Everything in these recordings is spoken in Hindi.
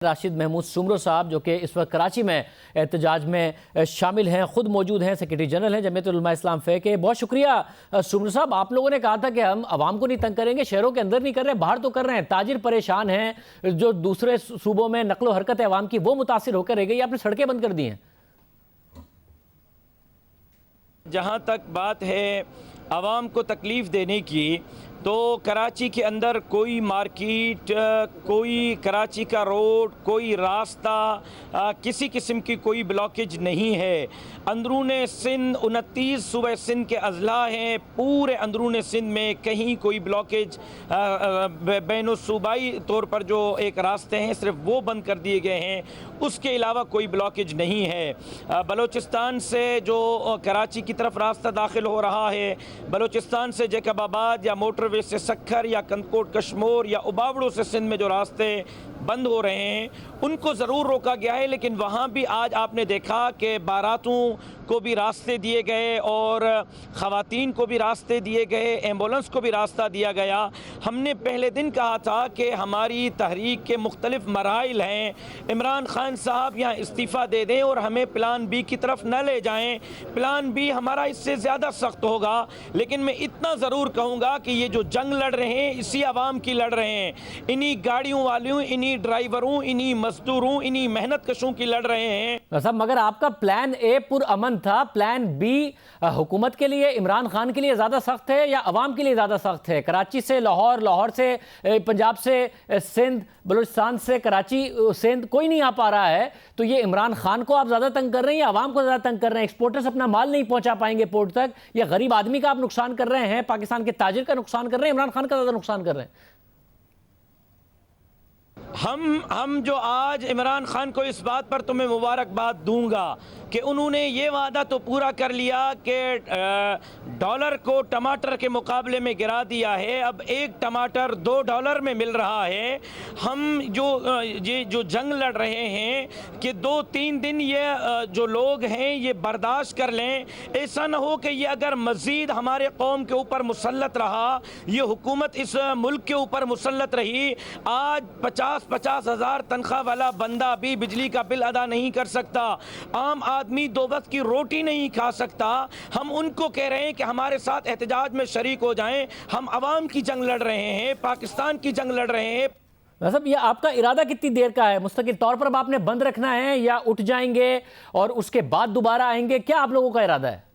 राशिद महमूद सुमरो साहब जो कि इस वक्त कराची में एहतजाज में शामिल हैं, खुद मौजूद हैं, सेक्रेटरी जनरल हैं जमीयत उलमा इस्लाम फ़े के। बहुत शुक्रिया सुमरो साहब। आप लोगों ने कहा था कि हम आवाम को नहीं तंग करेंगे, शहरों के अंदर नहीं कर रहे हैं, बाहर तो कर रहे हैं। ताजिर परेशान हैं, जो दूसरे सूबों में नकलो हरकत है आवाम की वो मुतासिर होकर रह गई, आपने सड़कें बंद कर दी हैं। जहाँ तक बात है आवाम को तकलीफ़ देने की, तो कराची के अंदर कोई मार्केट, कोई कराची का रोड, कोई रास्ता, किसी किस्म की कोई ब्लॉकेज नहीं है। अंदरून सिंध 29 सूबे सिंध के अजला हैं, पूरे अंदरून सिंध में कहीं कोई ब्लॉकेज बैन सूबाई तौर पर जो एक रास्ते हैं सिर्फ वो बंद कर दिए गए हैं, उसके अलावा कोई ब्लॉकेज नहीं है। बलूचिस्तान से जो कराची की तरफ रास्ता दाखिल हो रहा है, बलूचिस्तान से जैकबाबाद या मोटरवे से सक्खर या कंदकोट कश्मोर या उबावड़ों से सिंध में जो रास्ते बंद हो रहे हैं उनको ज़रूर रोका गया है। लेकिन वहाँ भी आज आपने देखा कि बारातों को भी रास्ते दिए गए और ख़वातीन को भी रास्ते दिए गए, एम्बुलेंस को भी रास्ता दिया गया। हमने पहले दिन कहा था कि हमारी तहरीक के मुख्तलिफ मराइल हैं, इमरान खान साहब यहाँ इस्तीफ़ा दे दें और हमें प्लान बी की तरफ न ले जाएं। प्लान बी हमारा इससे ज़्यादा सख्त होगा। लेकिन मैं इतना ज़रूर कहूँगा कि ये जो जंग लड़ रहे हैं इसी आवाम की लड़ रहे हैं, इन्हीं गाड़ियों वालों, इन्हीं ड्राइवरों, इन्हीं मजदूरों, इन्हीं मेहनत कशों की लड़ रहे हैं साहब। मगर आपका प्लान ए पुरअमन था, प्लान बी हुकूमत के लिए, इमरान खान के लिए ज़्यादा सख्त है या अवाम के लिए ज़्यादा सख्त है? कराची से लाहौर, लाहौर से पंजाब से सिंध, बलूचिस्तान से कराची सिंध कोई नहीं आ पा रहा है, तो ये इमरान खान को आप ज़्यादा तंग कर रहे हैं या अवाम को ज़्यादा तंग कर रहे हैं? एक्सपोर्टर्स अपना माल नहीं पहुंचा पाएंगे पोर्ट तक, या गरीब आदमी का आप नुकसान कर रहे हैं, पाकिस्तान के ताजिर का नुकसान कर रहे हैं, इमरान खान का ज़्यादा नुकसान कर रहे हैं? हम जो आज इमरान खान को इस बात पर तो मैं मुबारकबाद दूंगा कि उन्होंने ये वादा तो पूरा कर लिया कि डॉलर को टमाटर के मुकाबले में गिरा दिया है। अब एक टमाटर $2 में मिल रहा है। हम ये जो जंग लड़ रहे हैं कि 2-3 दिन ये जो लोग हैं ये बर्दाश्त कर लें। ऐसा न हो कि ये अगर मज़ीद हमारे कौम के ऊपर मुसल्लत रहा, ये हुकूमत इस मुल्क के ऊपर मुसल्लत रही, आज 50-50 हज़ार तनख्वाह वाला बंदा भी बिजली का बिल अदा नहीं कर सकता, आम आदमी 2 वक्त की रोटी नहीं खा सकता। हम उनको कह रहे हैं कि हमारे साथ एहतजाज में शरीक हो जाएं। हम अवाम की जंग लड़ रहे हैं, पाकिस्तान की जंग लड़ रहे हैं। मतलब ये आपका इरादा कितनी देर का है? मुस्तकिल तौर पर अब आपने बंद रखना है या उठ जाएंगे और उसके बाद दोबारा आएंगे? क्या आप लोगों का इरादा है?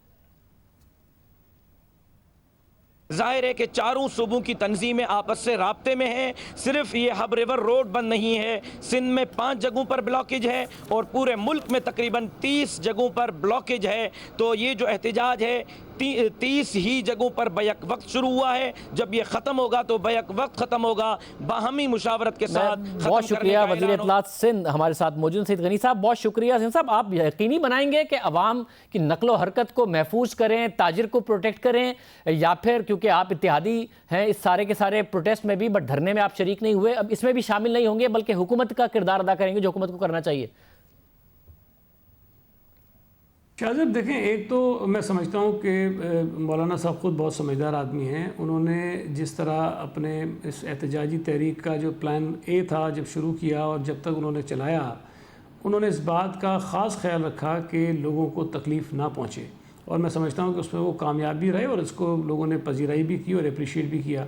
जाहिर है कि चारों सूबों की तंजीमें आपस से राब्ते में हैं। सिर्फ ये हब रिवर रोड बंद नहीं है, सिंध में 5 जगहों पर ब्लॉकेज है और पूरे मुल्क में तकरीबन 30 जगहों पर ब्लॉकेज है। तो ये जो एहतजाज है 30 ही जगहों पर बैक वक्त शुरू हुआ है। जब ये ख़त्म होगा तो बैक वक्त ख़त्म होगा, बाहमी मुशावरत के साथ। बहुत शुक्रिया वज़ीर इत्तलात सिंध हमारे साथ मौजूद सईद गनी साहब। बहुत शुक्रिया सिंध साहब। आप यकीनी बनाएंगे कि अवाम की नकलो हरकत को महफूज करें, ताजिर को प्रोटेक्ट करें, या फिर क्योंकि आप इत्तेहादी हैं इस सारे के सारे प्रोटेस्ट में भी, बट धरने में आप शरीक नहीं हुए, अब इसमें भी शामिल नहीं होंगे बल्कि हुकूमत का किरदार अदा करेंगे जो हुकूमत को करना चाहिए? शाहज़ब देखें, एक तो मैं समझता हूँ कि मौलाना साहब ख़ुद बहुत समझदार आदमी हैं। उन्होंने जिस तरह अपने इस एहतजाजी तहरीक का जो प्लान ए था जब शुरू किया और जब तक उन्होंने चलाया, उन्होंने इस बात का ख़ास ख्याल रखा कि लोगों को तकलीफ़ ना पहुँचे, और मैं समझता हूँ कि उसमें वो कामयाब भी रहे और इसको लोगों ने पजीराई भी की और अप्रिशिएट भी किया।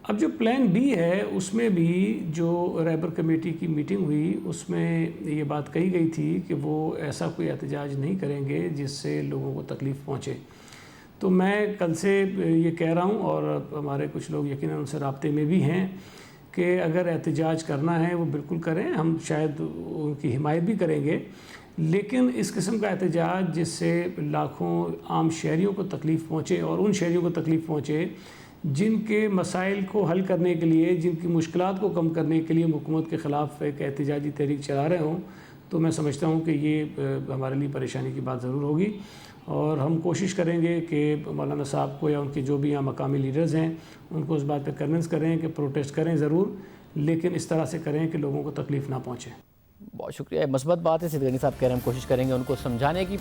अब जो प्लान बी है उसमें भी जो रैबर कमेटी की मीटिंग हुई उसमें ये बात कही गई थी कि वो ऐसा कोई एहतजाज नहीं करेंगे जिससे लोगों को तकलीफ़ पहुँचे। तो मैं कल से ये कह रहा हूँ और हमारे कुछ लोग यकीनन उनसे राब्ते में भी हैं कि अगर एहतजाज करना है वो बिल्कुल करें, हम शायद उनकी हिमायत भी करेंगे, लेकिन इस किस्म का एहतजाज जिससे लाखों आम शहरियों को तकलीफ़ पहुँचे और उन शहरियों को तकलीफ़ पहुँचे जिनके मसाइल को हल करने के लिए, जिनकी मुश्किलात को कम करने के लिए हुकूमत के ख़िलाफ़ एक एहतजाजी तहरीक चला रहे हों, तो मैं समझता हूँ कि ये हमारे लिए परेशानी की बात ज़रूर होगी। और हम कोशिश करेंगे कि मौलाना साहब को या उनके जो भी यहाँ मकामी लीडर्स हैं उनको इस बात पर कन्विंस करें कि प्रोटेस्ट करें ज़रूर, लेकिन इस तरह से करें कि लोगों को तकलीफ़ ना पहुँचे। बहुत शुक्रिया, मस्बत बात है। सईद गनी साहब कह रहे हैं हम कोशिश करेंगे उनको समझाने की।